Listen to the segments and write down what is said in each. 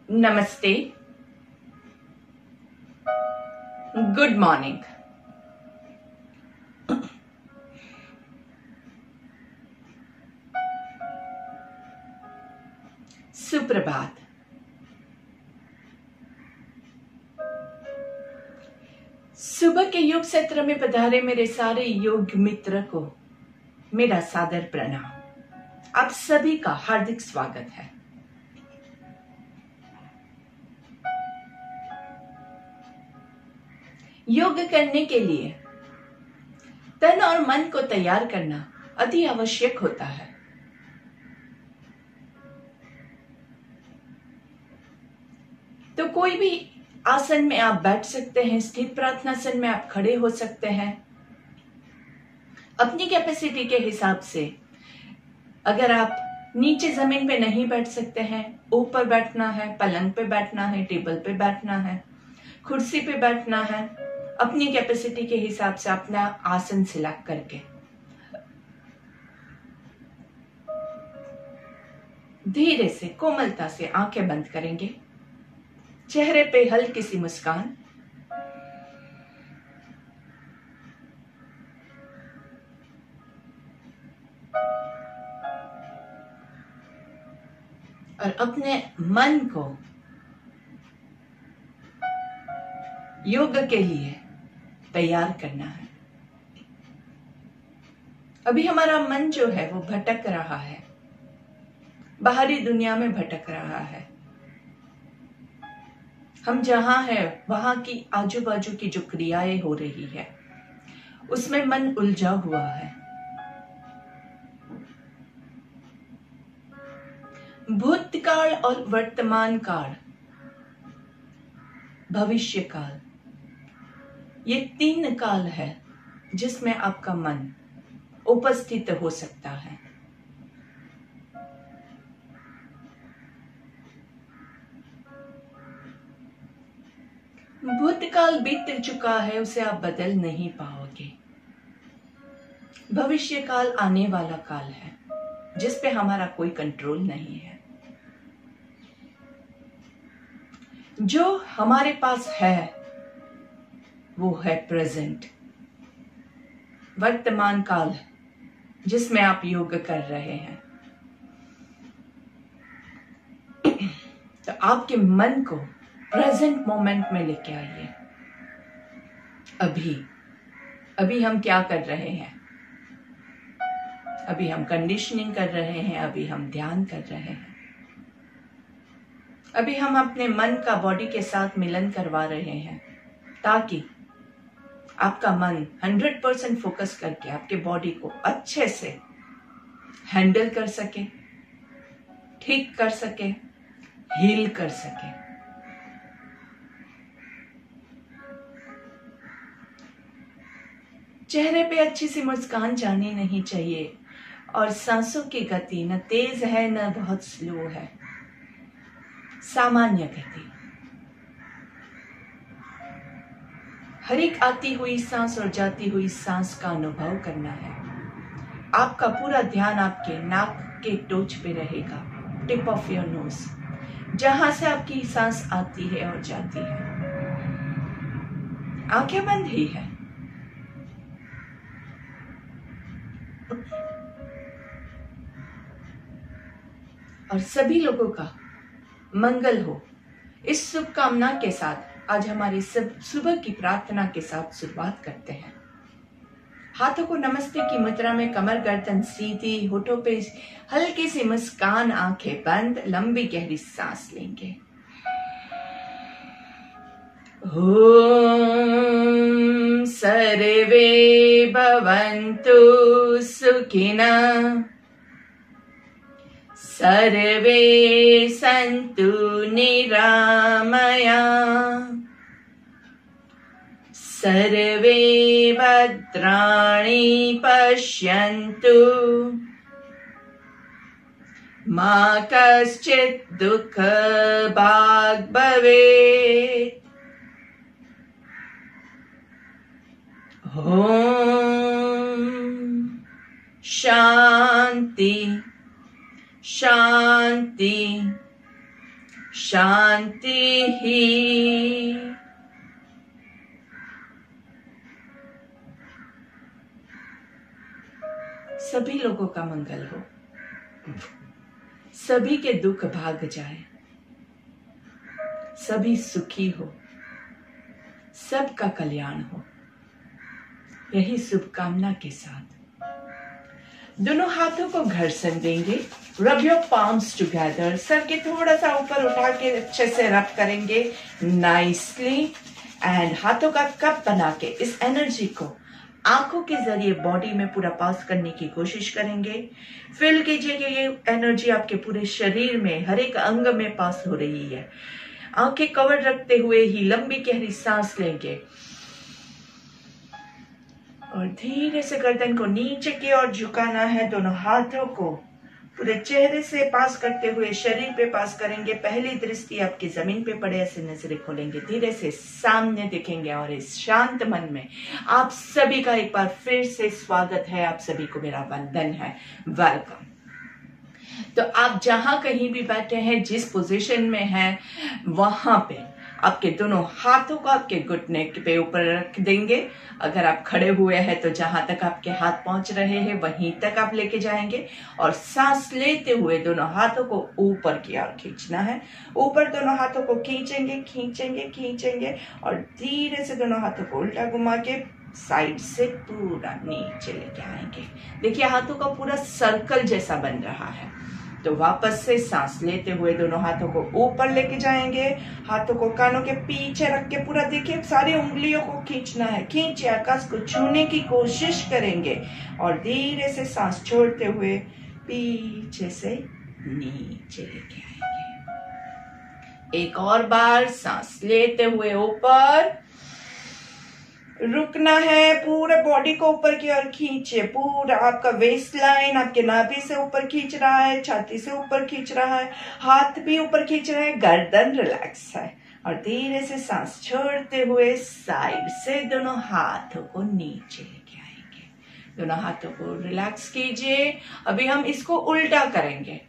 नमस्ते, good morning. सुप्रभात। सुबह के योग सत्र में पधारे मेरे सारे योग मित्र को मेरा सादर प्रणाम। आप सभी का हार्दिक स्वागत है। योग करने के लिए तन और मन को तैयार करना अति आवश्यक होता है। तो कोई भी आसन में आप बैठ सकते हैं, स्थित प्रार्थनासन में आप खड़े हो सकते हैं। अपनी कैपेसिटी के हिसाब से अगर आप नीचे जमीन पे नहीं बैठ सकते हैं, ऊपर बैठना है, पलंग पे बैठना है, टेबल पे बैठना है, कुर्सी पे बैठना है, अपनी कैपेसिटी के हिसाब से अपना आसन सिलेक्ट करके धीरे से कोमलता से आंखें बंद करेंगे। चेहरे पे हल्की सी मुस्कान, और अपने मन को योग के लिए तैयार करना है। अभी हमारा मन जो है वो भटक रहा है, बाहरी दुनिया में भटक रहा है। हम जहां हैं वहां की आजू बाजू की जो क्रियाएं हो रही है उसमें मन उलझा हुआ है। भूतकाल और वर्तमान काल, भविष्य काल, ये 3 काल है जिसमें आपका मन उपस्थित हो सकता है। भूतकाल बीत चुका है, उसे आप बदल नहीं पाओगे। भविष्य काल आने वाला काल है जिस पे हमारा कोई कंट्रोल नहीं है। जो हमारे पास है वो है प्रेजेंट, वर्तमान काल जिसमें आप योग कर रहे हैं। तो आपके मन को प्रेजेंट मोमेंट में लेके आइए। अभी हम क्या कर रहे हैं? अभी हम कंडीशनिंग कर रहे हैं, अभी हम ध्यान कर रहे हैं, अभी हम अपने मन का बॉडी के साथ मिलन करवा रहे हैं ताकि आपका मन 100% फोकस करके आपके बॉडी को अच्छे से हैंडल कर सके, ठीक कर सके, हील कर सके। चेहरे पे अच्छी सी मुस्कान जानी नहीं चाहिए और सांसों की गति न तेज है न बहुत स्लो है, सामान्य गति। हर एक आती हुई सांस और जाती हुई सांस का अनुभव करना है। आपका पूरा ध्यान आपके नाक के टोच पे रहेगा, टिप ऑफ योर नोज, जहां से आपकी सांस आती है और जाती है। आंखें बंद ही है। और सभी लोगों का मंगल हो, इस शुभकामना के साथ आज हमारी सुबह की प्रार्थना के साथ शुरुआत करते हैं। हाथों को नमस्ते की मुद्रा में, कमर गर्दन सीधी, होठों पे हल्की सी मुस्कान, आंखें बंद, लंबी गहरी सांस लेंगे। ओम सर्वे भवन्तु सुखिनः, सर्वे सन्तु निरामया, सर्वे भद्राणि पश्यन्तु, मा कश्चित् दुःखभाग् भवेत्। ओम शांति शांति शांति ही। सभी लोगों का मंगल हो, सभी के दुख भाग जाए, सभी सुखी हो, सबका कल्याण हो, यही शुभकामना के साथ दोनों हाथों को घर्षण देंगे। Rub your palms together, sir के थोड़ा सा ऊपर उठा के अच्छे से रब करेंगे नाइसली। एंड हाथों का कप बना के इस एनर्जी को आंखों के जरिए बॉडी में पूरा पास करने की कोशिश करेंगे। फील कीजिए कि ये एनर्जी आपके पूरे शरीर में हर एक अंग में पास हो रही है। आंखें कवर रखते हुए ही लंबी गहरी सांस लेंगे और धीरे से गर्दन को नीचे की ओर झुकाना है। दोनों हाथों को पूरे चेहरे से पास करते हुए शरीर पे पास करेंगे। पहली दृष्टि आपकी जमीन पे पड़े ऐसे नजरें खोलेंगे, धीरे से सामने दिखेंगे। और इस शांत मन में आप सभी का एक बार फिर से स्वागत है। आप सभी को मेरा वंदन है, वेलकम। तो आप जहां कहीं भी बैठे हैं, जिस पोजीशन में हैं, वहां पे आपके दोनों हाथों को आपके घुटने पे ऊपर रख देंगे। अगर आप खड़े हुए हैं तो जहां तक आपके हाथ पहुंच रहे हैं वहीं तक आप लेके जाएंगे और सांस लेते हुए दोनों हाथों को ऊपर की ओर खींचना है। ऊपर दोनों हाथों को खींचेंगे खींचेंगे खींचेंगे और धीरे से दोनों हाथों को उल्टा घुमा के साइड से पूरा नीचे लेके आएंगे। देखिए हाथों का पूरा सर्कल जैसा बन रहा है। तो वापस से सांस लेते हुए दोनों हाथों को ऊपर लेके जाएंगे। हाथों को कानों के पीछे रख के पूरा देखिए सारी उंगलियों को खींचना है। खींचे आकाश को छूने की कोशिश करेंगे और धीरे से सांस छोड़ते हुए पीछे से नीचे लेके आएंगे। एक और बार सांस लेते हुए ऊपर, रुकना है। पूरे बॉडी को ऊपर की ओर खींचे। पूरा आपका वेस्ट लाइन आपके नाभि से ऊपर खींच रहा है, छाती से ऊपर खींच रहा है, हाथ भी ऊपर खींच रहे हैं, गर्दन रिलैक्स है। और धीरे से सांस छोड़ते हुए साइड से दोनों हाथों को नीचे लेके आएंगे। दोनों हाथों को रिलैक्स कीजिए। अभी हम इसको उल्टा करेंगे।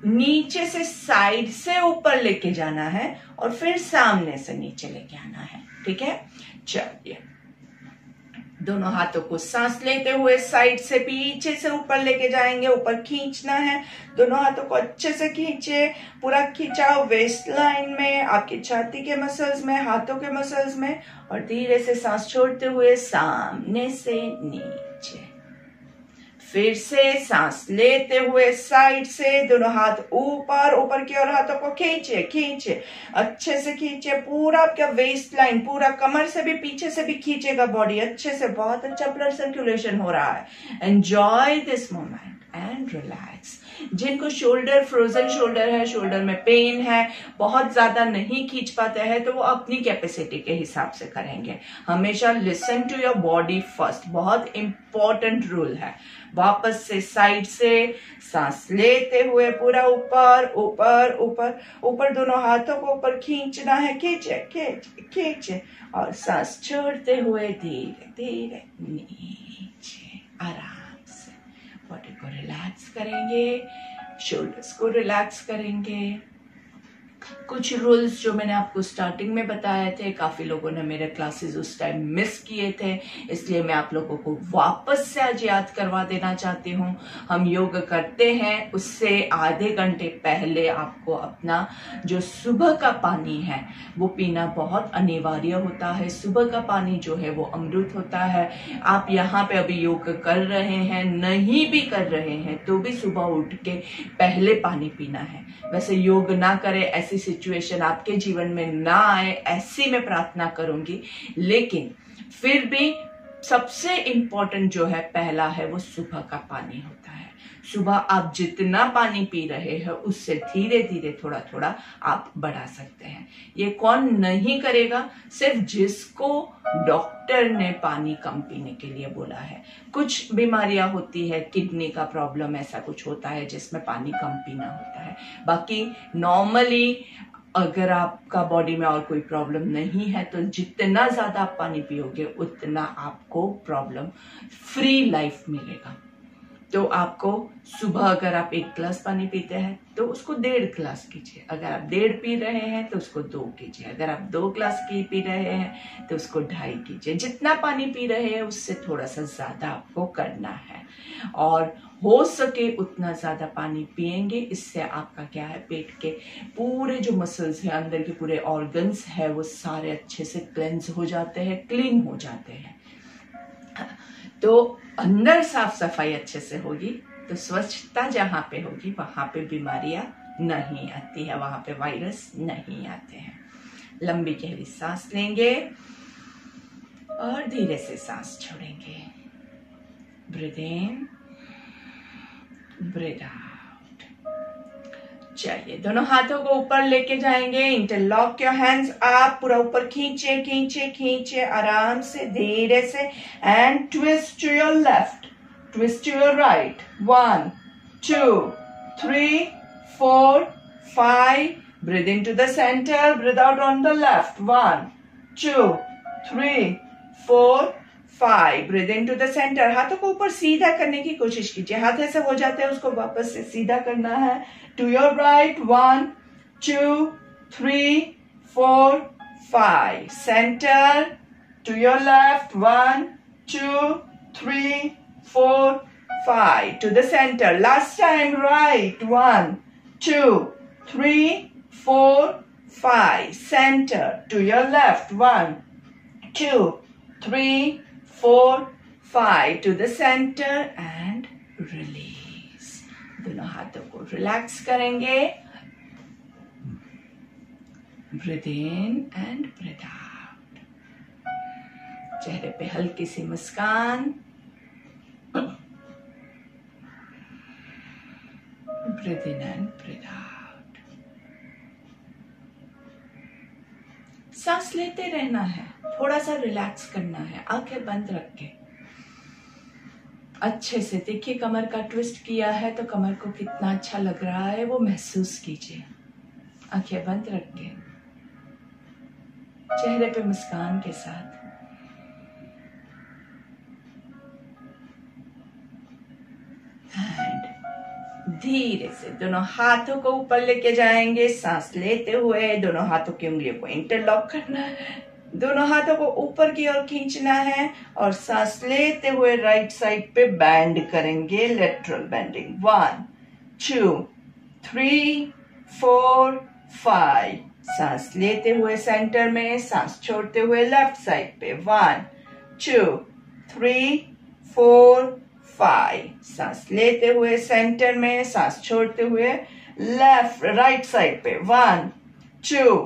नीचे से साइड से ऊपर लेके जाना है और फिर सामने से नीचे लेके आना है। ठीक है, चलिए। दोनों हाथों को सांस लेते हुए साइड से पीछे से ऊपर लेके जाएंगे। ऊपर खींचना है। दोनों हाथों को अच्छे से खींचे। पूरा खिंचाव वेस्ट लाइन में, आपकी छाती के मसल्स में, हाथों के मसल्स में। और धीरे से सांस छोड़ते हुए सामने से नीचे। फिर से सांस लेते हुए साइड से दोनों हाथ ऊपर, ऊपर की ओर हाथों को खींचे खींचे, अच्छे से खींचे। पूरा आपका वेस्ट लाइन, पूरा कमर से भी पीछे से भी खींचेगा बॉडी अच्छे से। बहुत अच्छा ब्लड सर्कुलेशन हो रहा है। Enjoy this moment and relax. जिनको शोल्डर, फ्रोजन शोल्डर है, शोल्डर में पेन है, बहुत ज्यादा नहीं खींच पाते हैं, तो वो अपनी कैपेसिटी के हिसाब से करेंगे। हमेशा listen to your body first, बहुत इंपॉर्टेंट रूल है। वापस से साइड से सांस लेते हुए पूरा ऊपर ऊपर ऊपर ऊपर, दोनों हाथों को ऊपर खींचना है। खींचे खींचे खींचे और सांस छोड़ते हुए धीरे धीरे नीचे आराम। बॉडी को रिलैक्स करेंगे, शोल्डर्स को रिलैक्स करेंगे। कुछ रूल्स जो मैंने आपको स्टार्टिंग में बताए थे, काफी लोगों ने मेरे क्लासेस उस टाइम मिस किए थे, इसलिए मैं आप लोगों को वापस से आज याद करवा देना चाहती हूँ। हम योग करते हैं, उससे आधे घंटे पहले आपको अपना जो सुबह का पानी है वो पीना बहुत अनिवार्य होता है। सुबह का पानी जो है वो अमृत होता है। आप यहाँ पे अभी योग कर रहे हैं, नहीं भी कर रहे हैं, तो भी सुबह उठ के पहले पानी पीना है। वैसे योग ना करें, ऐसी सिचुएशन आपके जीवन में ना आए, ऐसी मैं प्रार्थना करूंगी। लेकिन फिर भी सबसे इंपॉर्टेंट जो है पहला है वो सुबह का पानी होता है। सुबह आप जितना पानी पी रहे हैं उससे धीरे धीरे थोड़ा थोड़ा आप बढ़ा सकते हैं। ये कौन नहीं करेगा? सिर्फ जिसको डॉक्टर ने पानी कम पीने के लिए बोला है। कुछ बीमारियां होती है, किडनी का प्रॉब्लम, ऐसा कुछ होता है जिसमें पानी कम पीना होता है। बाकी नॉर्मली अगर आपका बॉडी में और कोई प्रॉब्लम नहीं है तो जितना ज्यादा आप पानी पियोगे उतना आपको प्रॉब्लम फ्री लाइफ मिलेगा। तो आपको सुबह अगर आप 1 गिलास पानी पीते हैं तो उसको 1.5 गिलास कीजिए। अगर आप 1.5 पी रहे हैं तो उसको 2 कीजिए। अगर आप 2 गिलास पी रहे हैं तो उसको 2.5 कीजिए। जितना पानी पी रहे हैं उससे थोड़ा सा ज्यादा आपको करना है, और हो सके उतना ज्यादा पानी पिएंगे। इससे आपका क्या है, पेट के पूरे जो मसल्स है, अंदर के पूरे ऑर्गन्स है, वो सारे अच्छे से क्लेंस हो जाते हैं, क्लीन हो जाते हैं। तो अंदर साफ सफाई अच्छे से होगी तो स्वच्छता जहां पे होगी वहां पे बीमारियां नहीं आती है, वहां पे वायरस नहीं आते हैं। लंबी गहरी सांस लेंगे और धीरे से सांस छोड़ेंगे। Breathe in, breathe out. चलिए, दोनों हाथों को ऊपर लेके जाएंगे। इंटरलॉक योर हैंड्स, आप पूरा ऊपर खींचे खींचे खींचे आराम से, धीरे से, and twist to your left, twist to your right. 1 2 3 4 5। Breathe in to the centre, breathe out on the left. 1 2 3 4 5। Breathe in to the centre. हाथों को ऊपर सीधा करने की कोशिश कीजिए। हाथ ऐसे हो जाते हैं, उसको वापस से सीधा करना है। To your right. 1 2 3 4 5। Centre. To your left. 1 2 3 4 5। To the centre. Last time. Right. 1 2 3 4 5। Centre. To your left. 1 2 3 4 5। to the center and release। दोनों हाथों को रिलैक्स करेंगे। Breathe in and breathe out. चेहरे पे हल्की सी मुस्कान। Breathe in and breathe out. सांस लेते रहना है, थोड़ा सा रिलैक्स करना है, आंखें बंद रख के अच्छे से देखिए। कमर का ट्विस्ट किया है तो कमर को कितना अच्छा लग रहा है वो महसूस कीजिए, आंखें बंद रख के, चेहरे पे मुस्कान के साथ। धीरे से दोनों हाथों को ऊपर लेके जाएंगे। सांस लेते हुए दोनों हाथों की उंगलियों को इंटरलॉक करना है, दोनों हाथों को ऊपर की ओर खींचना है, और सांस लेते हुए राइट साइड पे बैंड करेंगे, लेटरल बेंडिंग। 1 2 3 4 5। सांस लेते हुए सेंटर में, सांस छोड़ते हुए लेफ्ट साइड पे। 1 2 3 4 5। सांस लेते हुए सेंटर में, सांस छोड़ते हुए लेफ्ट राइट साइड पे। 1 2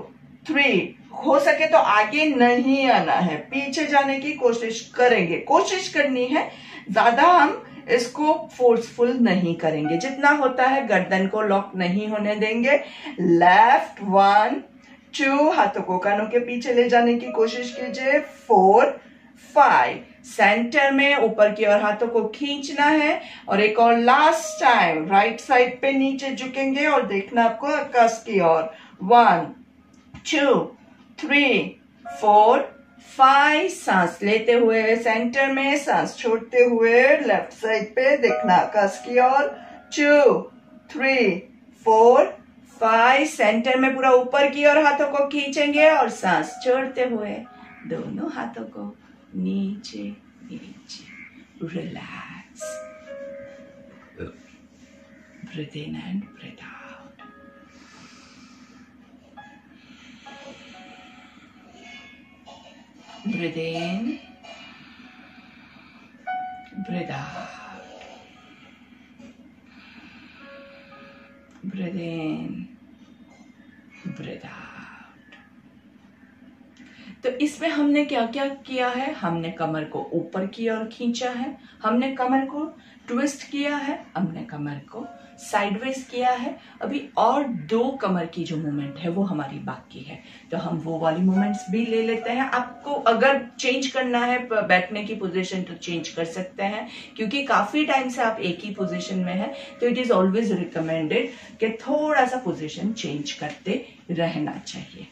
3। हो सके तो आगे नहीं आना है, पीछे जाने की कोशिश करेंगे, कोशिश करनी है, ज्यादा हम इसको फोर्सफुल नहीं करेंगे। जितना होता है गर्दन को लॉक नहीं होने देंगे। लेफ्ट 1 2। हाथों को कानों के पीछे ले जाने की कोशिश कीजिए। 4 5। सेंटर में ऊपर की ओर हाथों को खींचना है, और एक और लास्ट टाइम राइट साइड पे नीचे झुकेंगे और देखना आपको आकाश की ओर। 1 2 3 4 5। सांस लेते हुए सेंटर में, सांस छोड़ते हुए लेफ्ट साइड पे, देखना आकाश की ओर। 2 3 4 5। सेंटर में पूरा ऊपर की ओर हाथों को खींचेंगे और सांस छोड़ते हुए दोनों हाथों को नीचे नीचे। Relax. Breathe in and breathe out. Breathe in, breathe out, breathe in, breathe out. तो इसमें हमने क्या क्या किया है, हमने कमर को ऊपर की ओर खींचा है, हमने कमर को ट्विस्ट किया है, हमने कमर को साइडवेज किया है। अभी और 2 कमर की जो मूवमेंट है वो हमारी बाकी है, तो हम वो वाली मूवमेंट्स भी ले लेते हैं। आपको अगर चेंज करना है बैठने की पोजीशन तो चेंज कर सकते हैं, क्योंकि काफी टाइम से आप एक ही पोजीशन में है, तो इट इज ऑलवेज रिकमेंडेड कि थोड़ा सा पोजीशन चेंज करते रहना चाहिए।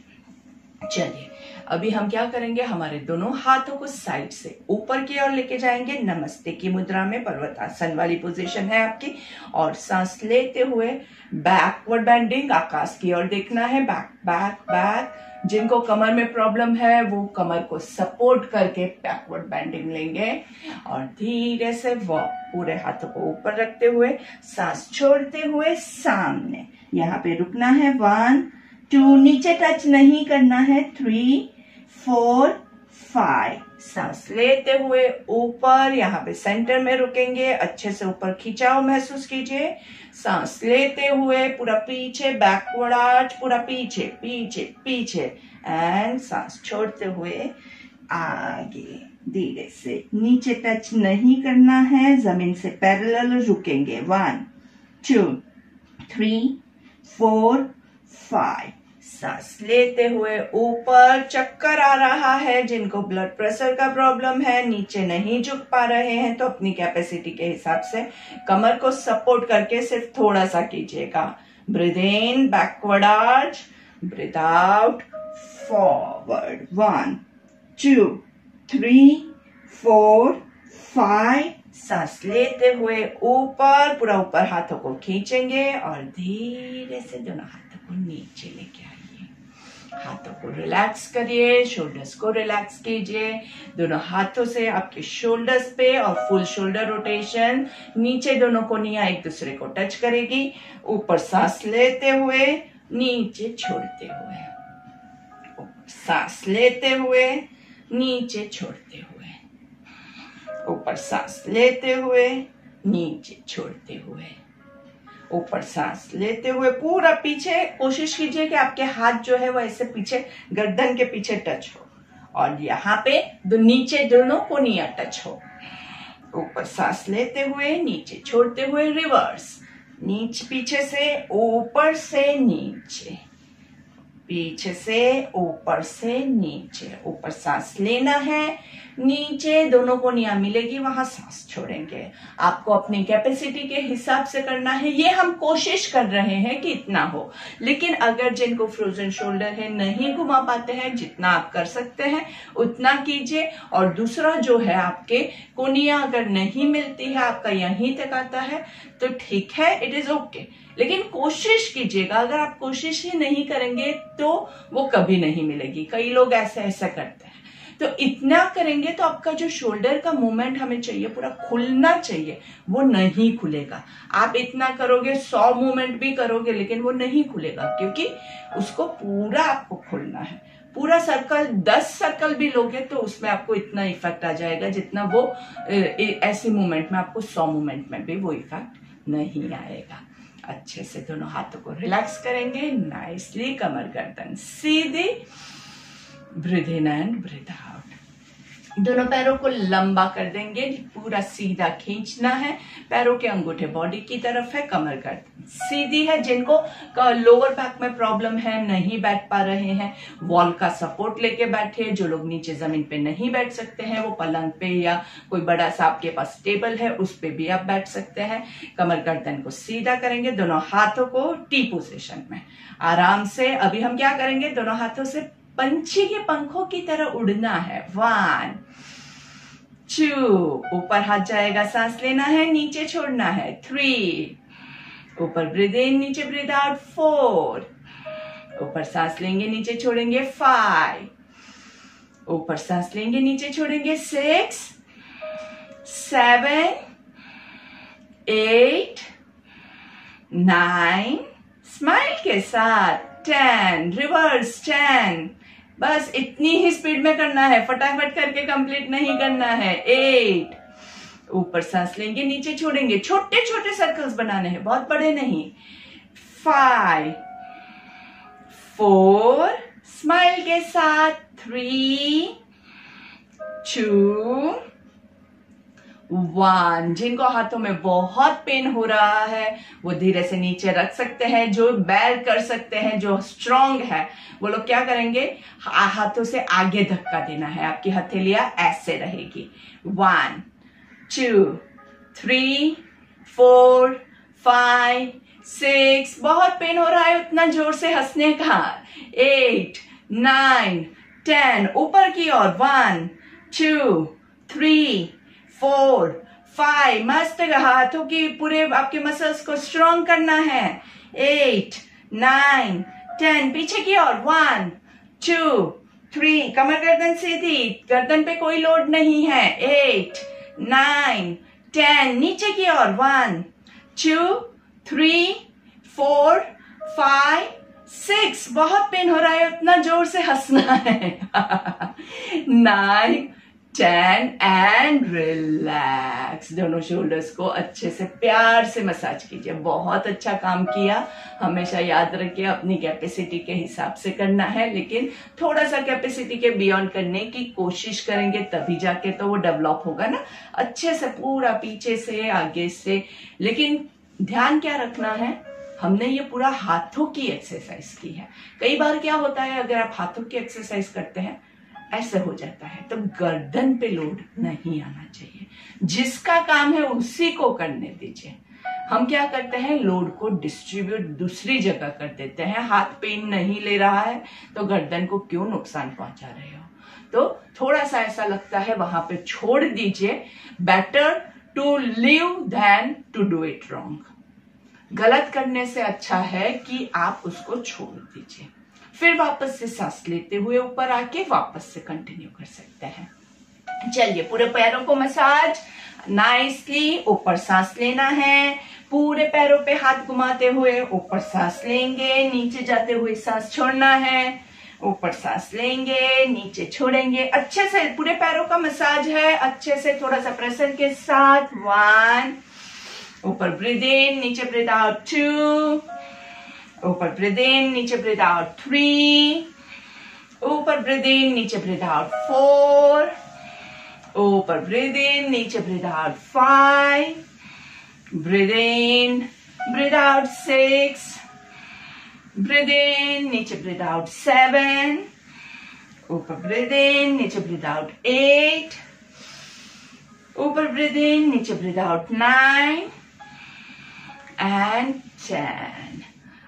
चलिए, अभी हम क्या करेंगे, हमारे दोनों हाथों को साइड से ऊपर की ओर लेके जाएंगे। नमस्ते की मुद्रा में, पर्वतासन वाली पोजीशन है आपकी। और सांस लेते हुए बैकवर्ड बेंडिंग, आकाश की ओर देखना है। Back back back. जिनको कमर में प्रॉब्लम है वो कमर को सपोर्ट करके बैकवर्ड बेंडिंग लेंगे और धीरे से वो पूरे हाथों को ऊपर रखते हुए सांस छोड़ते हुए सामने। यहाँ पे रुकना है, 1 2, नीचे टच नहीं करना है, 3 4 5। सांस लेते हुए ऊपर, यहाँ पे सेंटर में रुकेंगे। अच्छे से ऊपर खिंचाव महसूस कीजिए। सांस लेते हुए पूरा पीछे, बैकवर्ड आर्च, पूरा पीछे पीछे पीछे। एंड सांस छोड़ते हुए आगे धीरे से। नीचे टच नहीं करना है, जमीन से पैरेलल रुकेंगे। 1 2 3 4 5। सांस लेते हुए ऊपर, चक्कर आ रहा है, जिनको ब्लड प्रेशर का प्रॉब्लम है, नीचे नहीं झुक पा रहे हैं, तो अपनी कैपेसिटी के हिसाब से कमर को सपोर्ट करके सिर्फ थोड़ा सा कीजिएगा। Breathe in, backward arch, breathe out, forward. 1 2 3 4 5। सांस लेते हुए ऊपर, पूरा ऊपर हाथों को खींचेंगे और धीरे से दोनों हाथों को नीचे लेके आइए। हाथों को रिलैक्स करिए, शोल्डर्स को रिलैक्स कीजिए। दोनों हाथों से आपके शोल्डर्स पे और फुल शोल्डर रोटेशन। नीचे दोनों कोनियां एक दूसरे को टच करेगी। ऊपर सांस लेते हुए, नीचे छोड़ते हुए। सांस लेते हुए, नीचे छोड़ते हुए। ऊपर सांस लेते हुए, नीचे छोड़ते हुए। ऊपर सांस लेते हुए पूरा पीछे। कोशिश कीजिए कि आपके हाथ जो है वो ऐसे पीछे गर्दन के पीछे टच हो और यहाँ पे नीचे दोनों कोनियां टच हो। ऊपर सांस लेते हुए, नीचे छोड़ते हुए, रिवर्स। नीचे पीछे से ऊपर से नीचे, पीछे से ऊपर से नीचे। ऊपर सांस लेना है, नीचे दोनों कोनियां मिलेगी, वहां सांस छोड़ेंगे। आपको अपनी कैपेसिटी के हिसाब से करना है। ये हम कोशिश कर रहे हैं कि इतना हो, लेकिन अगर जिनको फ्रोजन शोल्डर है, नहीं घुमा पाते हैं, जितना आप कर सकते हैं उतना कीजिए। और दूसरा जो है, आपके कोनियां अगर नहीं मिलती है, आपका यहीं तक आता है, तो ठीक है, इट इज ओके। लेकिन कोशिश कीजिएगा। अगर आप कोशिश ही नहीं करेंगे तो वो कभी नहीं मिलेगी। कई लोग ऐसा करते हैं। तो इतना करेंगे तो आपका जो शोल्डर का मूवमेंट हमें चाहिए, पूरा खुलना चाहिए, वो नहीं खुलेगा। आप इतना करोगे, 100 मूवमेंट भी करोगे, लेकिन वो नहीं खुलेगा, क्योंकि उसको पूरा आपको खोलना है। पूरा सर्कल, 10 सर्कल भी लोगे तो उसमें आपको इतना इफेक्ट आ जाएगा जितना वो ऐसे मूवमेंट में आपको 100 मूवमेंट में भी वो इफेक्ट नहीं आएगा। अच्छे से दोनों हाथों को रिलैक्स करेंगे, नाइसली। कमर गर्दन सीधी। Breathe in and breathe out. दोनों पैरों को लंबा कर देंगे, पूरा सीधा खींचना है। पैरों के अंगूठे बॉडी की तरफ है, कमर गर्दन सीधी है। जिनको लोअर बैक में प्रॉब्लम है, नहीं बैठ पा रहे हैं, वॉल का सपोर्ट लेके बैठे। जो लोग नीचे जमीन पे नहीं बैठ सकते हैं, वो पलंग पे या कोई बड़ा सा आपके पास टेबल है, उस पे भी आप बैठ सकते हैं। कमर गर्दन को सीधा करेंगे, दोनों हाथों को टी पोजीशन में आराम से। अभी हम क्या करेंगे, दोनों हाथों से पंछी के पंखों की तरह उड़ना है। 1 2, ऊपर हाथ जाएगा, सांस लेना है, नीचे छोड़ना है। 3, ऊपर ब्रीथ इन, नीचे ब्रीथ आउट। 4, ऊपर सांस लेंगे, नीचे छोड़ेंगे। 5, ऊपर सांस लेंगे, नीचे छोड़ेंगे। 6 7 8 9, स्माइल के साथ 10, रिवर्स 10। बस इतनी ही स्पीड में करना है, फटाफट करके कंप्लीट नहीं करना है। 8, ऊपर सांस लेंगे, नीचे छोड़ेंगे। छोटे छोटे सर्कल्स बनाने हैं, बहुत बड़े नहीं। 5 4, स्माइल के साथ। 3 2 1। जिनको हाथों में बहुत पेन हो रहा है वो धीरे से नीचे रख सकते हैं। जो बैर कर सकते हैं, जो स्ट्रांग है, वो लोग क्या करेंगे, हाथों से आगे धक्का देना है। आपकी हथेलियां ऐसे रहेगी। 1 2 3 4 5 6। बहुत पेन हो रहा है, उतना जोर से हंसने का। 8 9 10, ऊपर की ओर 1 2 3 4 5, मस्त हाथों की पूरे आपके मसल्स को स्ट्रॉन्ग करना है। 8 9 10, पीछे की ओर 1 2 3, कमर गर्दन सीधी, गर्दन पे कोई लोड नहीं है। 8 9 10, नीचे की ओर 1 2 3 4 5 6, बहुत पेन हो रहा है, उतना जोर से हंसना है। 9 10 एंड रिलैक्स। दोनों शोल्डर्स को अच्छे से प्यार से मसाज कीजिए। बहुत अच्छा काम किया। हमेशा याद रखिए अपनी कैपेसिटी के हिसाब से करना है, लेकिन थोड़ा सा कैपेसिटी के बियॉन्ड करने की कोशिश करेंगे, तभी जाके तो वो डेवलप होगा ना अच्छे से, पूरा पीछे से आगे से। लेकिन ध्यान क्या रखना है, हमने ये पूरा हाथों की एक्सरसाइज की है। कई बार क्या होता है, अगर आप हाथों की एक्सरसाइज करते हैं ऐसे हो जाता है, तो गर्दन पे लोड नहीं आना चाहिए। जिसका काम है उसी को करने दीजिए। हम क्या करते हैं, लोड को डिस्ट्रीब्यूट दूसरी जगह कर देते हैं। हाथ पेन नहीं ले रहा है तो गर्दन को क्यों नुकसान पहुंचा रहे हो। तो थोड़ा सा ऐसा लगता है वहां पे छोड़ दीजिए। Better to leave than to do it wrong. गलत करने से अच्छा है कि आप उसको छोड़ दीजिए। फिर वापस से सांस लेते हुए ऊपर आके वापस से कंटिन्यू कर सकते हैं। चलिए, पूरे पैरों को मसाज नाइसली। ऊपर सांस लेना है, पूरे पैरों पे हाथ घुमाते हुए ऊपर सांस लेंगे, नीचे जाते हुए सांस छोड़ना है। ऊपर सांस लेंगे, नीचे छोड़ेंगे। अच्छे से पूरे पैरों का मसाज है, अच्छे से थोड़ा सा प्रेशर के साथ। 1, ऊपर ब्रीद इन, नीचे ब्रीद आउट। 2, ऊपर ब्रीद इन, नीचे ब्रीद आउट। 3, ऊपर ब्रीद इन, नीचे ब्रीद आउट। 4, ऊपर ब्रीद इन, नीचे breathe out. 5, breathe in, breathe out. 6, breathe in, नीचे ब्रीद आउट। 7, ऊपर ब्रीद इन, नीचे ब्रीद आउट। 8, ऊपर ब्रीद इन, नीचे ब्रीद आउट। 9 एंड 10।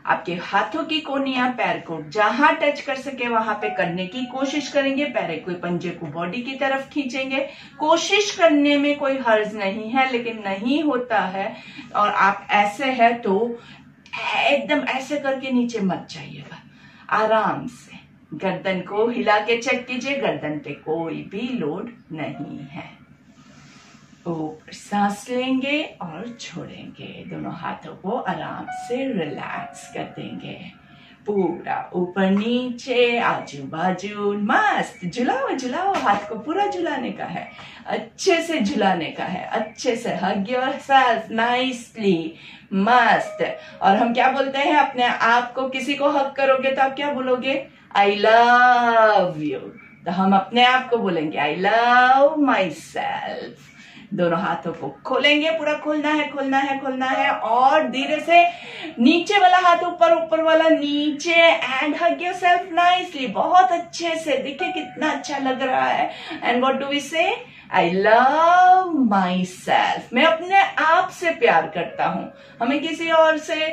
आपके हाथों की कोनियां पैर को जहां टच कर सके वहां पे करने की कोशिश करेंगे। पैर को, पंजे को बॉडी की तरफ खींचेंगे। कोशिश करने में कोई हर्ज नहीं है, लेकिन नहीं होता है और आप ऐसे है तो एकदम ऐसे करके नीचे मत जाइएगा। आराम से गर्दन को हिला के चेक कीजिए, गर्दन पे कोई भी लोड नहीं है। ऊपर सांस लेंगे और छोड़ेंगे। दोनों हाथों को आराम से रिलैक्स कर देंगे। पूरा ऊपर नीचे, आजू बाजू, मस्त झुलाओ झुलाओ। हाथ को पूरा झुलाने का है, अच्छे से झुलाने का है, अच्छे से। हग योरसेल्फ नाइसली, मस्त। और हम क्या बोलते हैं, अपने आप को, किसी को हग करोगे तो आप क्या बोलोगे, आई लव यू। तो हम अपने आप को बोलेंगे आई लव माई सेल्फ। दोनों हाथों को खोलेंगे, पूरा खोलना है, खोलना है, खोलना है। और धीरे से नीचे वाला हाथ ऊपर, ऊपर वाला नीचे। एंड हग योरसेल्फ नाइसली, बहुत अच्छे से। देखिए कितना अच्छा लग रहा है। एंड व्हाट डू वी से, आई लव माई सेल्फ। मैं अपने आप से प्यार करता हूं। हमें किसी और से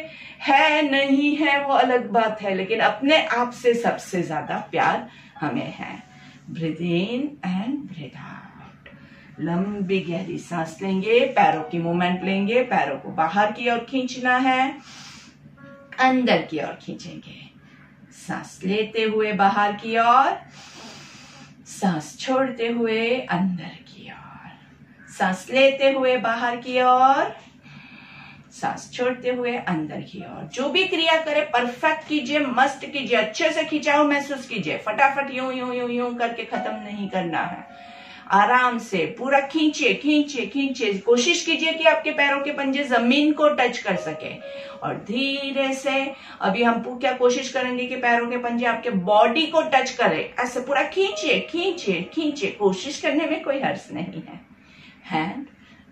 है नहीं है वो अलग बात है, लेकिन अपने आप से सबसे ज्यादा प्यार हमें है। Breathe in and breathe out. लंबी गहरी सांस लेंगे, पैरों की मूवमेंट लेंगे। पैरों को बाहर की ओर खींचना है, अंदर की ओर खींचेंगे। सांस लेते हुए बाहर की ओर, सांस छोड़ते हुए अंदर की ओर। सांस लेते हुए बाहर की ओर, सांस छोड़ते हुए अंदर की ओर। जो भी क्रिया करे परफेक्ट कीजिए, मस्त कीजिए, अच्छे से खिंचाव महसूस कीजिए। फटाफट यूं यूं यूं यूं करके खत्म नहीं करना है। आराम से पूरा खींचिए खींचिए खींचिए। कोशिश कीजिए कि आपके पैरों के पंजे जमीन को टच कर सके। और धीरे से अभी हम क्या कोशिश करेंगे कि पैरों के पंजे आपके बॉडी को टच करे। ऐसे पूरा खींचिए खींचिए खींचिए। कोशिश करने में कोई हर्ज नहीं है। Hand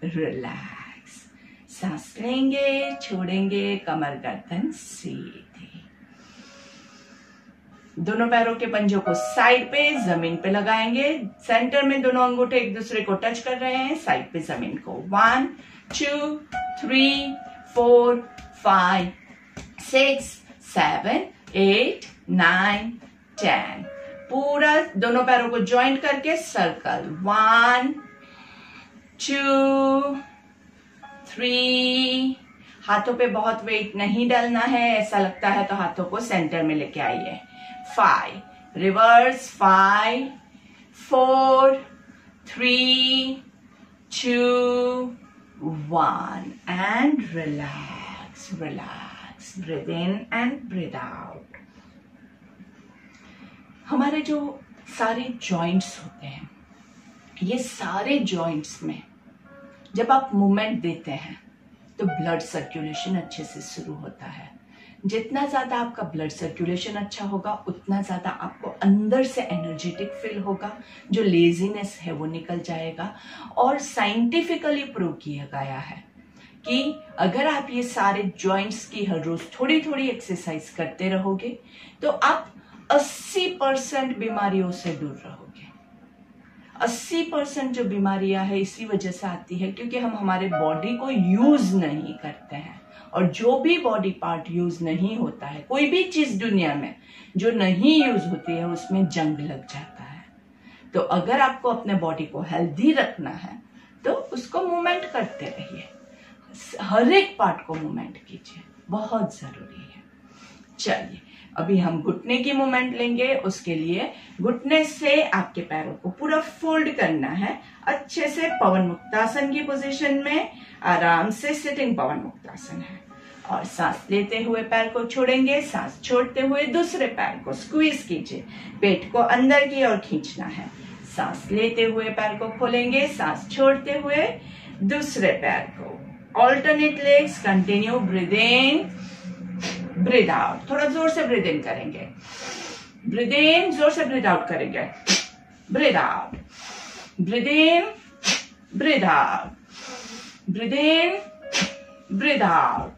relax. सांस लेंगे, छोड़ेंगे, कमर गर्दन सीधी। दोनों पैरों के पंजों को साइड पे जमीन पे लगाएंगे। सेंटर में दोनों अंगूठे एक दूसरे को टच कर रहे हैं, साइड पे जमीन को। 1 2 3 4 5 6 7 8 9 10। पूरा दोनों पैरों को ज्वाइंट करके सर्कल 1 2 3। हाथों पे बहुत वेट नहीं डालना है, ऐसा लगता है तो हाथों को सेंटर में लेके आइए। 5 reverse 5 4 3 2 1 and relax relax, breathe in and breathe out. हमारे जो सारे जॉइंट्स होते हैं, ये सारे जॉइंट्स में जब आप मूवमेंट देते हैं तो ब्लड सर्कुलेशन अच्छे से शुरू होता है। जितना ज्यादा आपका ब्लड सर्कुलेशन अच्छा होगा, उतना ज्यादा आपको अंदर से एनर्जेटिक फील होगा, जो लेजीनेस है वो निकल जाएगा। और साइंटिफिकली प्रूव किया गया है कि अगर आप ये सारे जॉइंट्स की हर रोज थोड़ी थोड़ी एक्सरसाइज करते रहोगे तो आप 80% बीमारियों से दूर रहोगे। 80% जो बीमारियां है इसी वजह से आती है क्योंकि हम हमारे बॉडी को यूज नहीं करते हैं। और जो भी बॉडी पार्ट यूज नहीं होता है, कोई भी चीज दुनिया में जो नहीं यूज होती है, उसमें जंग लग जाता है। तो अगर आपको अपने बॉडी को हेल्दी रखना है तो उसको मूवमेंट करते रहिए, हर एक पार्ट को मूवमेंट कीजिए, बहुत जरूरी है। चलिए अभी हम घुटने की मूवमेंट लेंगे। उसके लिए घुटने से आपके पैरों को पूरा फोल्ड करना है अच्छे से। पवन मुक्तासन की पोजीशन में आराम से सिटिंग पवन मुक्तासन है। और सांस लेते हुए पैर को छोड़ेंगे, सांस छोड़ते हुए दूसरे पैर को स्क्वीज कीजिए, पेट को अंदर की ओर खींचना है। सांस लेते हुए पैर को खोलेंगे, सांस छोड़ते हुए दूसरे पैर को। Alternate legs, continue, breathe in breathe out. थोड़ा जोर से ब्रीथ इन करेंगे, ब्रीथ इन, जोर से ब्रीथ आउट करेंगे, breathe out, breathe in breathe out, breathe in breathe out.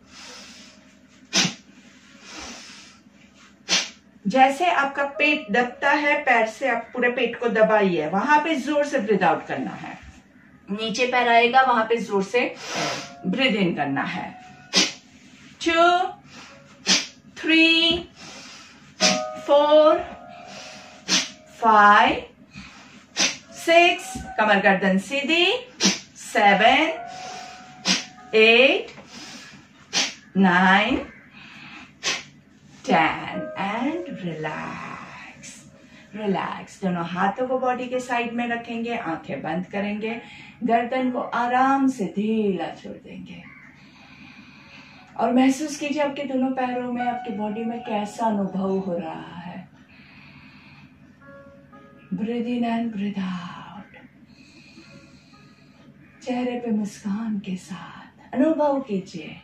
जैसे आपका पेट दबता है, पैर से आप पूरे पेट को दबाइए, वहां पे जोर से ब्रीथ आउट करना है। नीचे पैर आएगा, वहां पे जोर से ब्रीथ इन करना है। 2 3 4 5 6, कमर गर्दन सीधी, 7 8 9 10 एंड रिलैक्स रिलैक्स। दोनों हाथों को बॉडी के साइड में रखेंगे, आंखें बंद करेंगे, गर्दन को आराम से ढीला छोड़ देंगे और महसूस कीजिए आपके दोनों पैरों में, आपकी बॉडी में कैसा अनुभव हो रहा है। Breathe in and breathe out. चेहरे पे मुस्कान के साथ अनुभव कीजिए।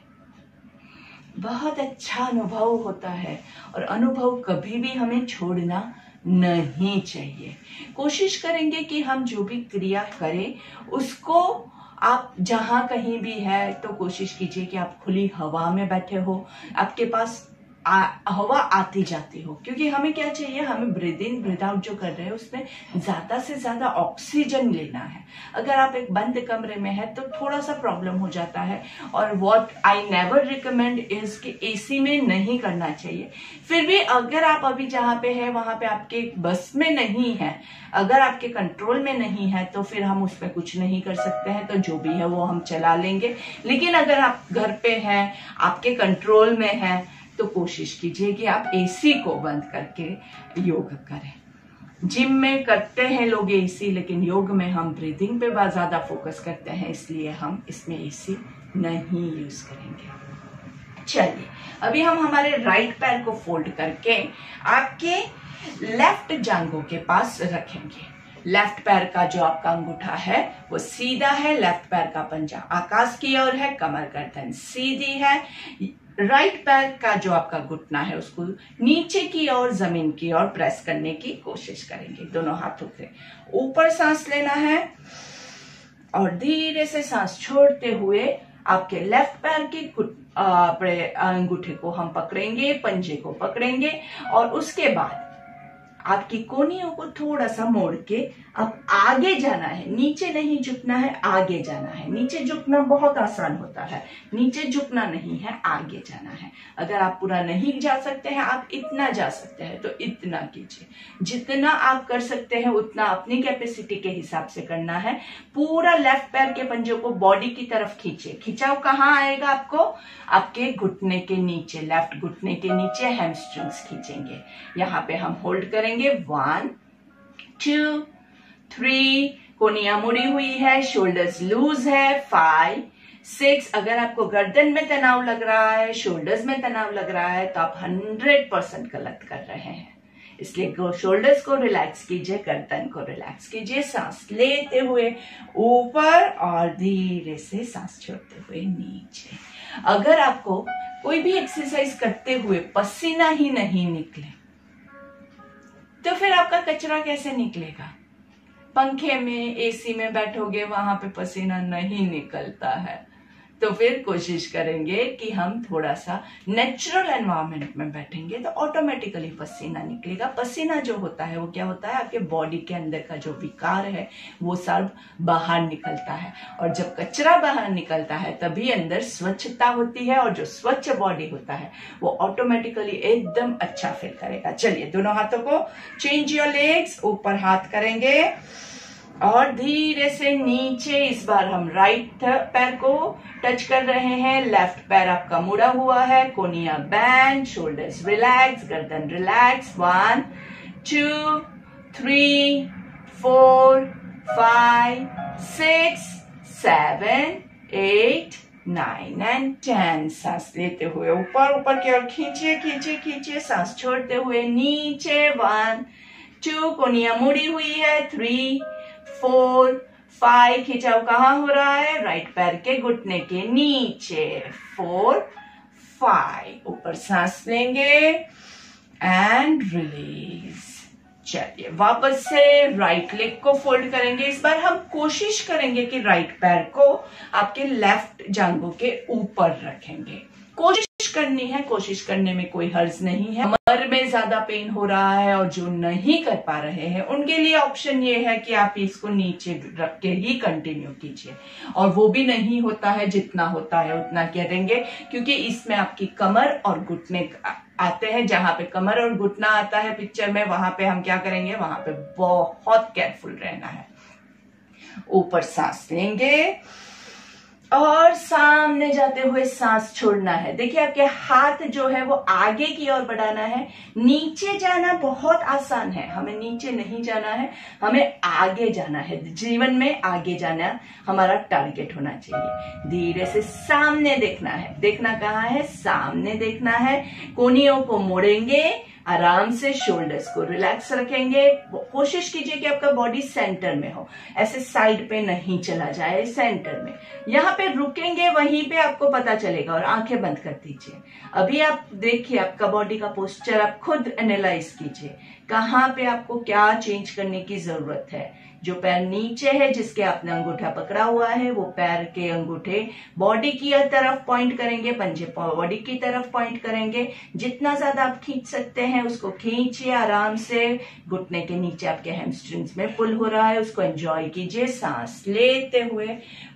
बहुत अच्छा अनुभव होता है और अनुभव कभी भी हमें छोड़ना नहीं चाहिए। कोशिश करेंगे कि हम जो भी क्रिया करें उसको, आप जहां कहीं भी है तो कोशिश कीजिए कि आप खुली हवा में बैठे हो, आपके पास हवा आती जाती हो, क्योंकि हमें क्या चाहिए, हमें ब्रीथ इन ब्रीथ आउट जो कर रहे हैं उसमें ज्यादा से ज्यादा ऑक्सीजन लेना है। अगर आप एक बंद कमरे में है तो थोड़ा सा प्रॉब्लम हो जाता है। और what I never recommend is कि एसी में नहीं करना चाहिए। फिर भी अगर आप अभी जहां पे है वहां पे आपके बस में नहीं है, अगर आपके कंट्रोल में नहीं है तो फिर हम उस पर कुछ नहीं कर सकते हैं, तो जो भी है वो हम चला लेंगे। लेकिन अगर आप घर पे हैं, आपके कंट्रोल में है, तो कोशिश कीजिए कि आप एसी को बंद करके योग करें। जिम में करते हैं लोग एसी, लेकिन योग में हम ब्रीदिंग पे बहुत ज्यादा फोकस करते हैं, इसलिए हम इसमें एसी नहीं यूज करेंगे। चलिए अभी हम हमारे राइट पैर को फोल्ड करके आपके लेफ्ट जांघों के पास रखेंगे। लेफ्ट पैर का जो आपका अंगूठा है वो सीधा है, लेफ्ट पैर का पंजा आकाश की ओर है, कमर गर्दन सीधी है। राइट पैर का जो आपका घुटना है उसको नीचे की ओर, जमीन की ओर प्रेस करने की कोशिश करेंगे। दोनों हाथों से ऊपर सांस लेना है और धीरे से सांस छोड़ते हुए आपके लेफ्ट पैर के अंगूठे को हम पकड़ेंगे, पंजे को पकड़ेंगे और उसके बाद आपकी कोहनियों को थोड़ा सा मोड़ के अब आगे जाना है, नीचे नहीं झुकना है, आगे जाना है। नीचे झुकना बहुत आसान होता है, नीचे झुकना नहीं है, आगे जाना है। अगर आप पूरा नहीं जा सकते हैं, आप इतना जा सकते हैं तो इतना कीजिए। जितना आप कर सकते हैं उतना अपनी कैपेसिटी के हिसाब से करना है। पूरा लेफ्ट पैर के पंजों को बॉडी की तरफ खींचिए। खिंचाव कहाँ आएगा आपको? आपके घुटने के नीचे, लेफ्ट घुटने के नीचे हैमस्ट्रिंग्स खींचेंगे। यहाँ पे हम होल्ड करेंगे 1 2 3, कोहनियां मुड़ी हुई है, शोल्डर्स लूज है, 5 6। अगर आपको गर्दन में तनाव लग रहा है, शोल्डर्स में तनाव लग रहा है तो आप 100% गलत कर रहे हैं। इसलिए शोल्डर्स को रिलैक्स कीजिए, गर्दन को रिलैक्स कीजिए। सांस लेते हुए ऊपर और धीरे से सांस छोड़ते हुए नीचे। अगर आपको कोई भी एक्सरसाइज करते हुए पसीना ही नहीं निकले तो फिर आपका कचरा कैसे निकलेगा? पंखे में, एसी में बैठोगे, वहां पे पसीना नहीं निकलता है, तो फिर कोशिश करेंगे कि हम थोड़ा सा नेचुरल एनवायरनमेंट में बैठेंगे तो ऑटोमेटिकली पसीना निकलेगा। पसीना जो होता है वो क्या होता है? आपके बॉडी के अंदर का जो विकार है वो सब बाहर निकलता है, और जब कचरा बाहर निकलता है तभी अंदर स्वच्छता होती है, और जो स्वच्छ बॉडी होता है वो ऑटोमेटिकली एकदम अच्छा फील करेगा। चलिए, दोनों हाथों को चेंज योर लेग्स, ऊपर हाथ करेंगे और धीरे से नीचे। इस बार हम राइट पैर को टच कर रहे हैं, लेफ्ट पैर आपका मुड़ा हुआ है, कोहनियां बैंड, शोल्डर्स रिलैक्स, गर्दन रिलैक्स। 1 2 3 4 5 6 7 8 9 and 10। सांस लेते हुए ऊपर ऊपर की ओर खींचिए खींचिए खींचिए, सांस छोड़ते हुए नीचे। 1 2, कोहनियां मुड़ी हुई है, 3 4 5। खिंचाव कहाँ हो रहा है? राइट पैर के घुटने के नीचे। 4 5, ऊपर सांस लेंगे एंड रिलीज। चलिए, वापस से राइट लेग को फोल्ड करेंगे। इस बार हम कोशिश करेंगे कि राइट पैर को आपके लेफ्ट जांघों के ऊपर रखेंगे। कोशिश करनी है, कोशिश करने में कोई हर्ज नहीं है। कमर में ज्यादा पेन हो रहा है और जो नहीं कर पा रहे हैं उनके लिए ऑप्शन ये है कि आप इसको नीचे रख के ही कंटिन्यू कीजिए, और वो भी नहीं होता है, जितना होता है उतना करेंगे, क्योंकि इसमें आपकी कमर और घुटने आते हैं। जहां पे कमर और घुटना आता है पिक्चर में, वहां पे हम क्या करेंगे? वहां पे बहुत केयरफुल रहना है। ऊपर सांस लेंगे और सामने जाते हुए सांस छोड़ना है। देखिए, आपके हाथ जो है वो आगे की ओर बढ़ाना है। नीचे जाना बहुत आसान है, हमें नीचे नहीं जाना है, हमें आगे जाना है। जीवन में आगे जाना हमारा टारगेट होना चाहिए। धीरे से सामने देखना है। देखना कहाँ है? सामने देखना है। कोहनियों को मोड़ेंगे, आराम से शोल्डर्स को रिलैक्स रखेंगे। कोशिश कीजिए कि आपका बॉडी सेंटर में हो, ऐसे साइड पे नहीं चला जाए, सेंटर में। यहाँ पे रुकेंगे, वहीं पे आपको पता चलेगा, और आंखें बंद कर दीजिए। अभी आप देखिए आपका बॉडी का पोस्चर, आप खुद एनालाइज कीजिए कहाँ पे आपको क्या चेंज करने की जरूरत है। जो पैर नीचे है, जिसके आपने अंगूठा पकड़ा हुआ है, वो पैर के अंगूठे बॉडी की तरफ पॉइंट करेंगे, पंजे बॉडी की तरफ पॉइंट करेंगे। जितना ज्यादा आप खींच सकते हैं उसको खींचिए आराम से। घुटने के नीचे आपके हैमस्ट्रिंग्स में पुल हो रहा है, उसको एंजॉय कीजिए। सांस लेते हुए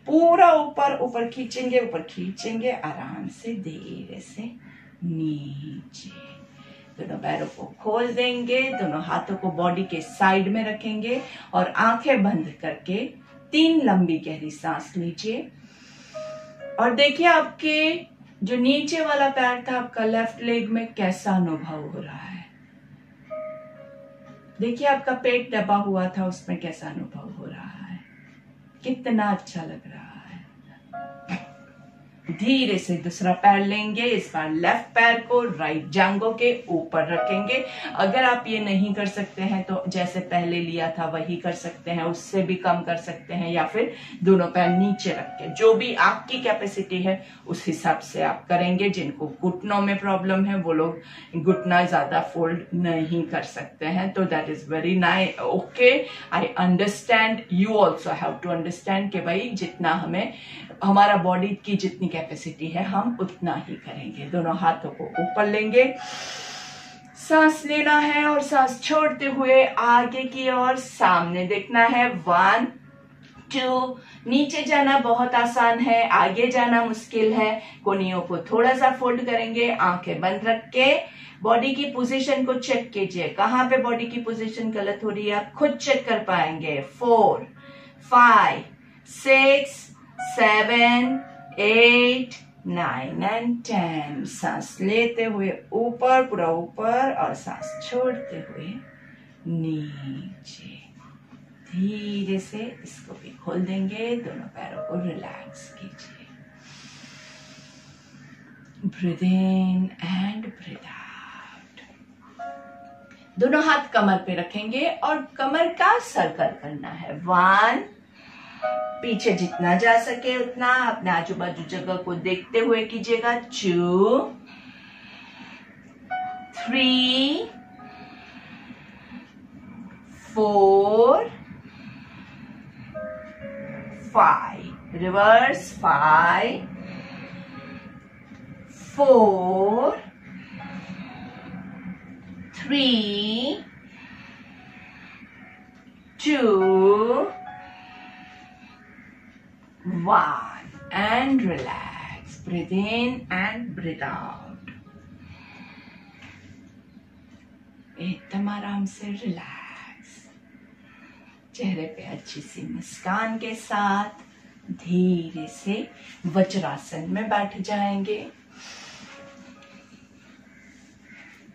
पूरा ऊपर ऊपर खींचेंगे, ऊपर खींचेंगे, आराम से धीरे से नीचे। दोनों पैरों को खोल देंगे, दोनों हाथों को बॉडी के साइड में रखेंगे और आंखें बंद करके 3 लंबी गहरी सांस लीजिए। और देखिए आपके जो नीचे वाला पैर था, आपका लेफ्ट लेग में कैसा अनुभव हो रहा है। देखिए आपका पेट दबा हुआ था, उसमें कैसा अनुभव हो रहा है, कितना अच्छा लग रहा है। धीरे से दूसरा पैर लेंगे। इस बार लेफ्ट पैर को राइट जांघों के ऊपर रखेंगे। अगर आप ये नहीं कर सकते हैं तो जैसे पहले लिया था वही कर सकते हैं, उससे भी कम कर सकते हैं, या फिर दोनों पैर नीचे रख के, जो भी आपकी कैपेसिटी है उस हिसाब से आप करेंगे। जिनको घुटनों में प्रॉब्लम है वो लोग घुटना ज्यादा फोल्ड नहीं कर सकते हैं, तो that is very nice. Okay, I understand, you also have to understand कि भाई जितना हमें, हमारा बॉडी की जितनी कैपेसिटी है हम उतना ही करेंगे। दोनों हाथों को ऊपर लेंगे, सांस लेना है और सांस छोड़ते हुए आगे की ओर सामने देखना है। 1 2। नीचे जाना बहुत आसान है, आगे जाना मुश्किल है। कोहनियों को थोड़ा सा फोल्ड करेंगे, आंखें बंद रख के बॉडी की पोजीशन को चेक कीजिए। कहां पे बॉडी की पोजीशन गलत हो रही है आप खुद चेक कर पाएंगे। 4 5 6 7 8 9 and 10। सांस लेते हुए ऊपर, पूरा ऊपर, और सांस छोड़ते हुए नीचे। धीरे से इसको भी खोल देंगे। दोनों पैरों को रिलैक्स कीजिए। Breathe in and breathe out. दोनों हाथ कमर पे रखेंगे और कमर का सर्कल करना है। 1, पीछे जितना जा सके उतना अपने आजू बाजू जगह को देखते हुए कीजिएगा। 2 3 4 5। Reverse. 5 4 3 2 1 and relax. Breathe in and breathe out. एकदम आराम से रिलैक्स। चेहरे पे अच्छी सी मुस्कान के साथ धीरे से वज्रासन में बैठ जाएंगे।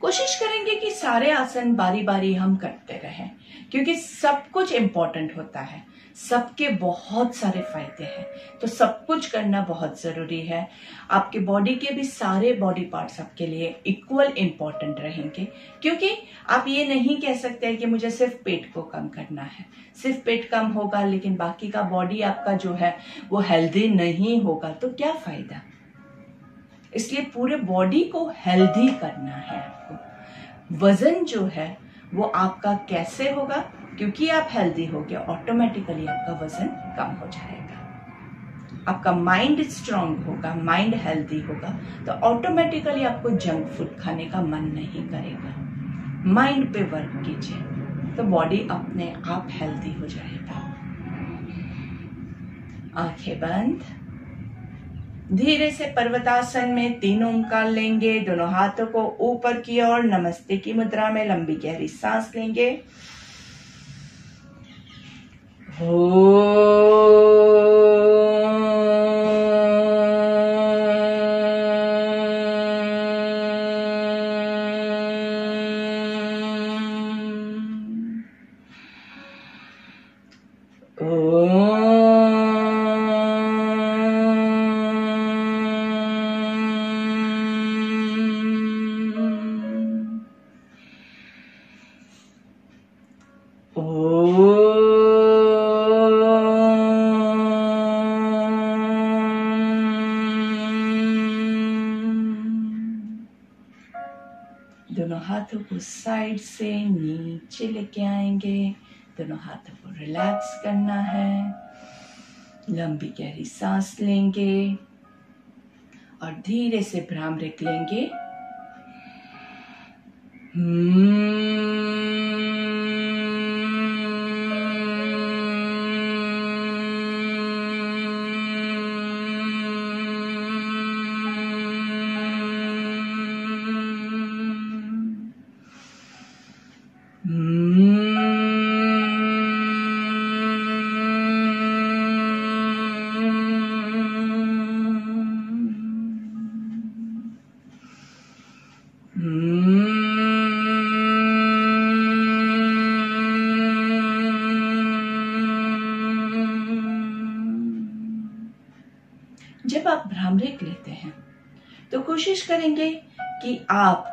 कोशिश करेंगे कि सारे आसन बारी बारी हम करते रहें, क्योंकि सब कुछ इम्पोर्टेंट होता है, सबके बहुत सारे फायदे हैं, तो सब कुछ करना बहुत जरूरी है। आपके बॉडी के भी सारे बॉडी पार्ट्स आपके लिए इक्वल इम्पोर्टेंट रहेंगे, क्योंकि आप ये नहीं कह सकते कि मुझे सिर्फ पेट को कम करना है। सिर्फ पेट कम होगा लेकिन बाकी का बॉडी आपका जो है वो हेल्दी नहीं होगा, तो क्या फायदा। इसलिए पूरे बॉडी को हेल्दी करना है आपको। वजन जो है वो आपका कैसे होगा, क्योंकि आप हेल्दी हो गए ऑटोमेटिकली आपका वजन कम हो जाएगा। आपका माइंड स्ट्रांग होगा, माइंड हेल्दी होगा, तो ऑटोमेटिकली आपको जंक फूड खाने का मन नहीं करेगा। माइंड पे वर्क कीजिए तो बॉडी अपने आप हेल्दी हो जाएगा। आंखें बंद। धीरे से पर्वतासन में 3 ओंकार लेंगे। दोनों हाथों को ऊपर की ओर नमस्ते की मुद्रा में लंबी गहरी सांस लेंगे। दोनों हाथों को साइड से नीचे लेके आएंगे। दोनों हाथों को रिलैक्स करना है। लंबी गहरी सांस लेंगे और धीरे से भ्रामरिक लेंगे। जब आप भ्रामरिक लेते हैं तो कोशिश करेंगे कि आप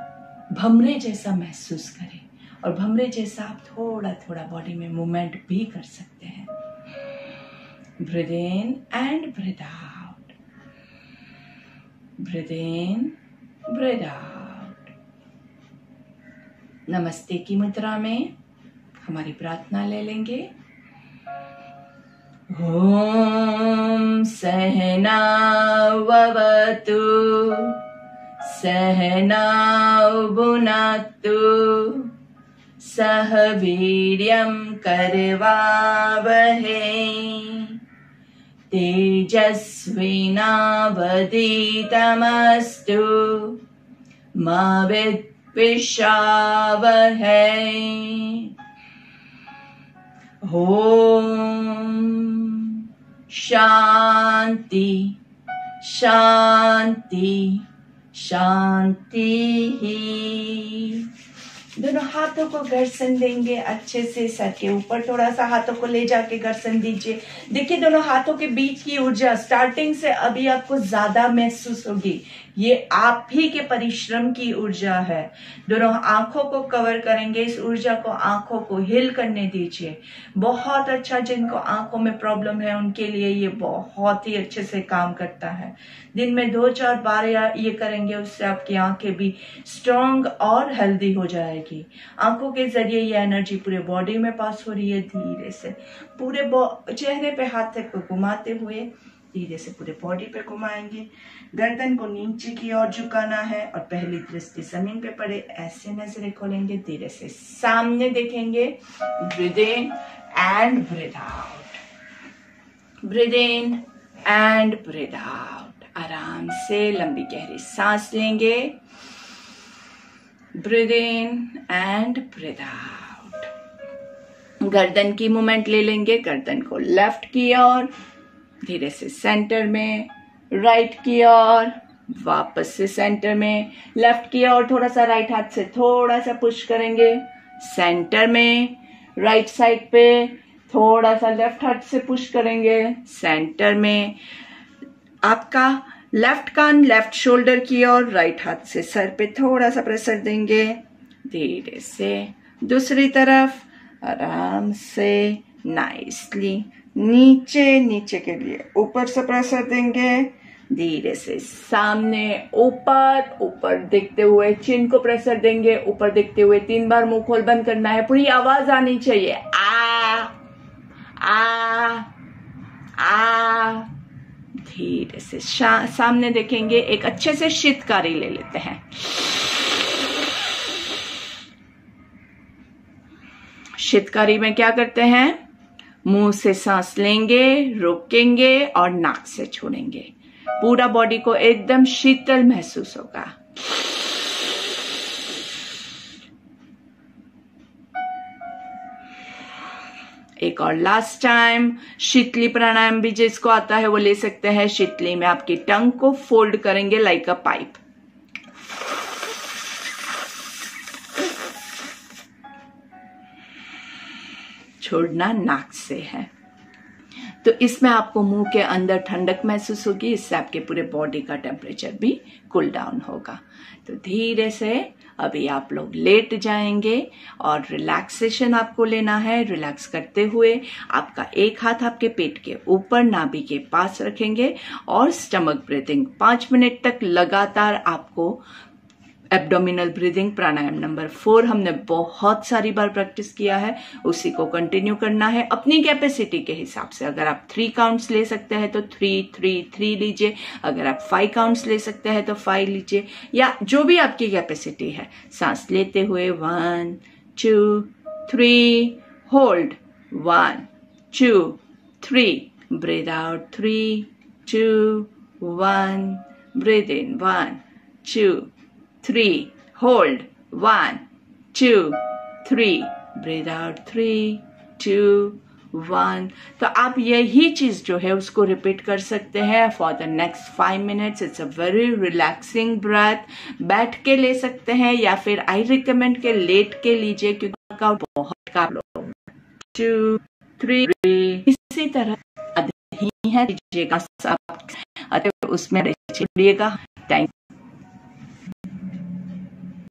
भमरे जैसा महसूस करें, और भमरे जैसा आप थोड़ा थोड़ा बॉडी में मूवमेंट भी कर सकते हैं। Breathe in and breathe out, breathe in breathe out. नमस्ते की मुद्रा में हमारी प्रार्थना ले लेंगे। ओम सहनाववतु सहनाउ भुनक्तु सह वीर्यं करवावहै तेजस्विनावधीतमस्तु मा विद्विषावहै। ओम शांति शांति शांति। दोनों हाथों को घर्षण देंगे अच्छे से, सर के ऊपर थोड़ा सा हाथों को ले जाके घर्षण दीजिए। देखिए दोनों हाथों के बीच की ऊर्जा स्टार्टिंग से अभी आपको ज्यादा महसूस होगी। ये आप ही के परिश्रम की ऊर्जा है। दोनों आंखों को कवर करेंगे, इस ऊर्जा को आंखों को हिल करने दीजिए। बहुत अच्छा, जिनको आंखों में प्रॉब्लम है उनके लिए ये बहुत ही अच्छे से काम करता है। दिन में 2-4 बार ये करेंगे, उससे आपकी आंखें भी स्ट्रांग और हेल्दी हो जाएगी। आंखों के जरिए ये एनर्जी पूरे बॉडी में पास हो रही है। धीरे से पूरे चेहरे पे हाथ को घुमाते हुए धीरे से पूरे बॉडी पे घुमाएंगे। गर्दन को नीचे की ओर झुकाना है और पहली दृष्टि जमीन पे पड़े, ऐसे नजरें खोलेंगे। धीरे से सामने देखेंगे। Breathe in and breathe out, breathe in and breathe out. आराम से लंबी गहरी सांस लेंगे। Breathe in and breathe out. गर्दन की मूवमेंट ले लेंगे, गर्दन को लेफ्ट की ओर, धीरे से सेंटर में, राइट की ओर, वापस से सेंटर में, लेफ्ट की ओर थोड़ा सा राइट हाथ से थोड़ा सा पुश करेंगे, सेंटर में, राइट साइड पे थोड़ा सा लेफ्ट हाथ से पुश करेंगे, सेंटर में। आपका लेफ्ट कान लेफ्ट शोल्डर की ओर, राइट हाथ से सर पे थोड़ा सा प्रेशर देंगे। धीरे से दूसरी तरफ आराम से नाइसली नीचे नीचे के लिए ऊपर से प्रेशर देंगे। धीरे से सामने ऊपर ऊपर देखते हुए चिन को प्रेशर देंगे। ऊपर देखते हुए 3 बार मुंह खोल बंद करना है। पूरी आवाज आनी चाहिए, आ आ आ। धीरे से सामने देखेंगे। एक अच्छे से शीतकारी ले लेते हैं। शीतकारी में क्या करते हैं? मुंह से सांस लेंगे, रोकेंगे और नाक से छोड़ेंगे। पूरा बॉडी को एकदम शीतल महसूस होगा। एक और लास्ट टाइम। शीतली प्राणायाम भी जिसको आता है वो ले सकते हैं। शीतली में आपकी टंग को फोल्ड करेंगे लाइक अ पाइप। छोड़ना नाक से है। तो इसमें आपको मुंह के अंदर ठंडक महसूस होगी। इससे आपके पूरे बॉडी का टेम्परेचर भी कूल डाउन होगा। तो धीरे से अभी आप लोग लेट जाएंगे और रिलैक्सेशन आपको लेना है। रिलैक्स करते हुए आपका एक हाथ आपके पेट के ऊपर नाभि के पास रखेंगे और स्टमक ब्रीदिंग 5 मिनट तक लगातार आपको एब्डोमिनल ब्रीदिंग प्राणायाम नंबर 4 हमने बहुत सारी बार प्रैक्टिस किया है, उसी को कंटिन्यू करना है अपनी कैपेसिटी के हिसाब से। अगर आप 3 काउंट्स ले सकते हैं तो 3-3-3 लीजिए। अगर आप 5 काउंट्स ले सकते हैं तो 5 लीजिए, या जो भी आपकी कैपेसिटी है। सांस लेते हुए 1 2 3 होल्ड, 1 2 3 ब्रीथ आउट, 3 2 1 ब्रीथ इन, 1 2 3 hold, 1 2 3 breathe out, 3 2 1। तो आप यही चीज जो है उसको रिपीट कर सकते हैं for the next 5 minutes. It's a very relaxing breath. बैठ के ले सकते हैं या फिर आई रिकमेंड के लेट के लीजिए, क्योंकि वर्कआउट बहुत काम लोग 2 3 इसी तरह ही है। लीजिएगा उसमें छोड़िएगा। थैंक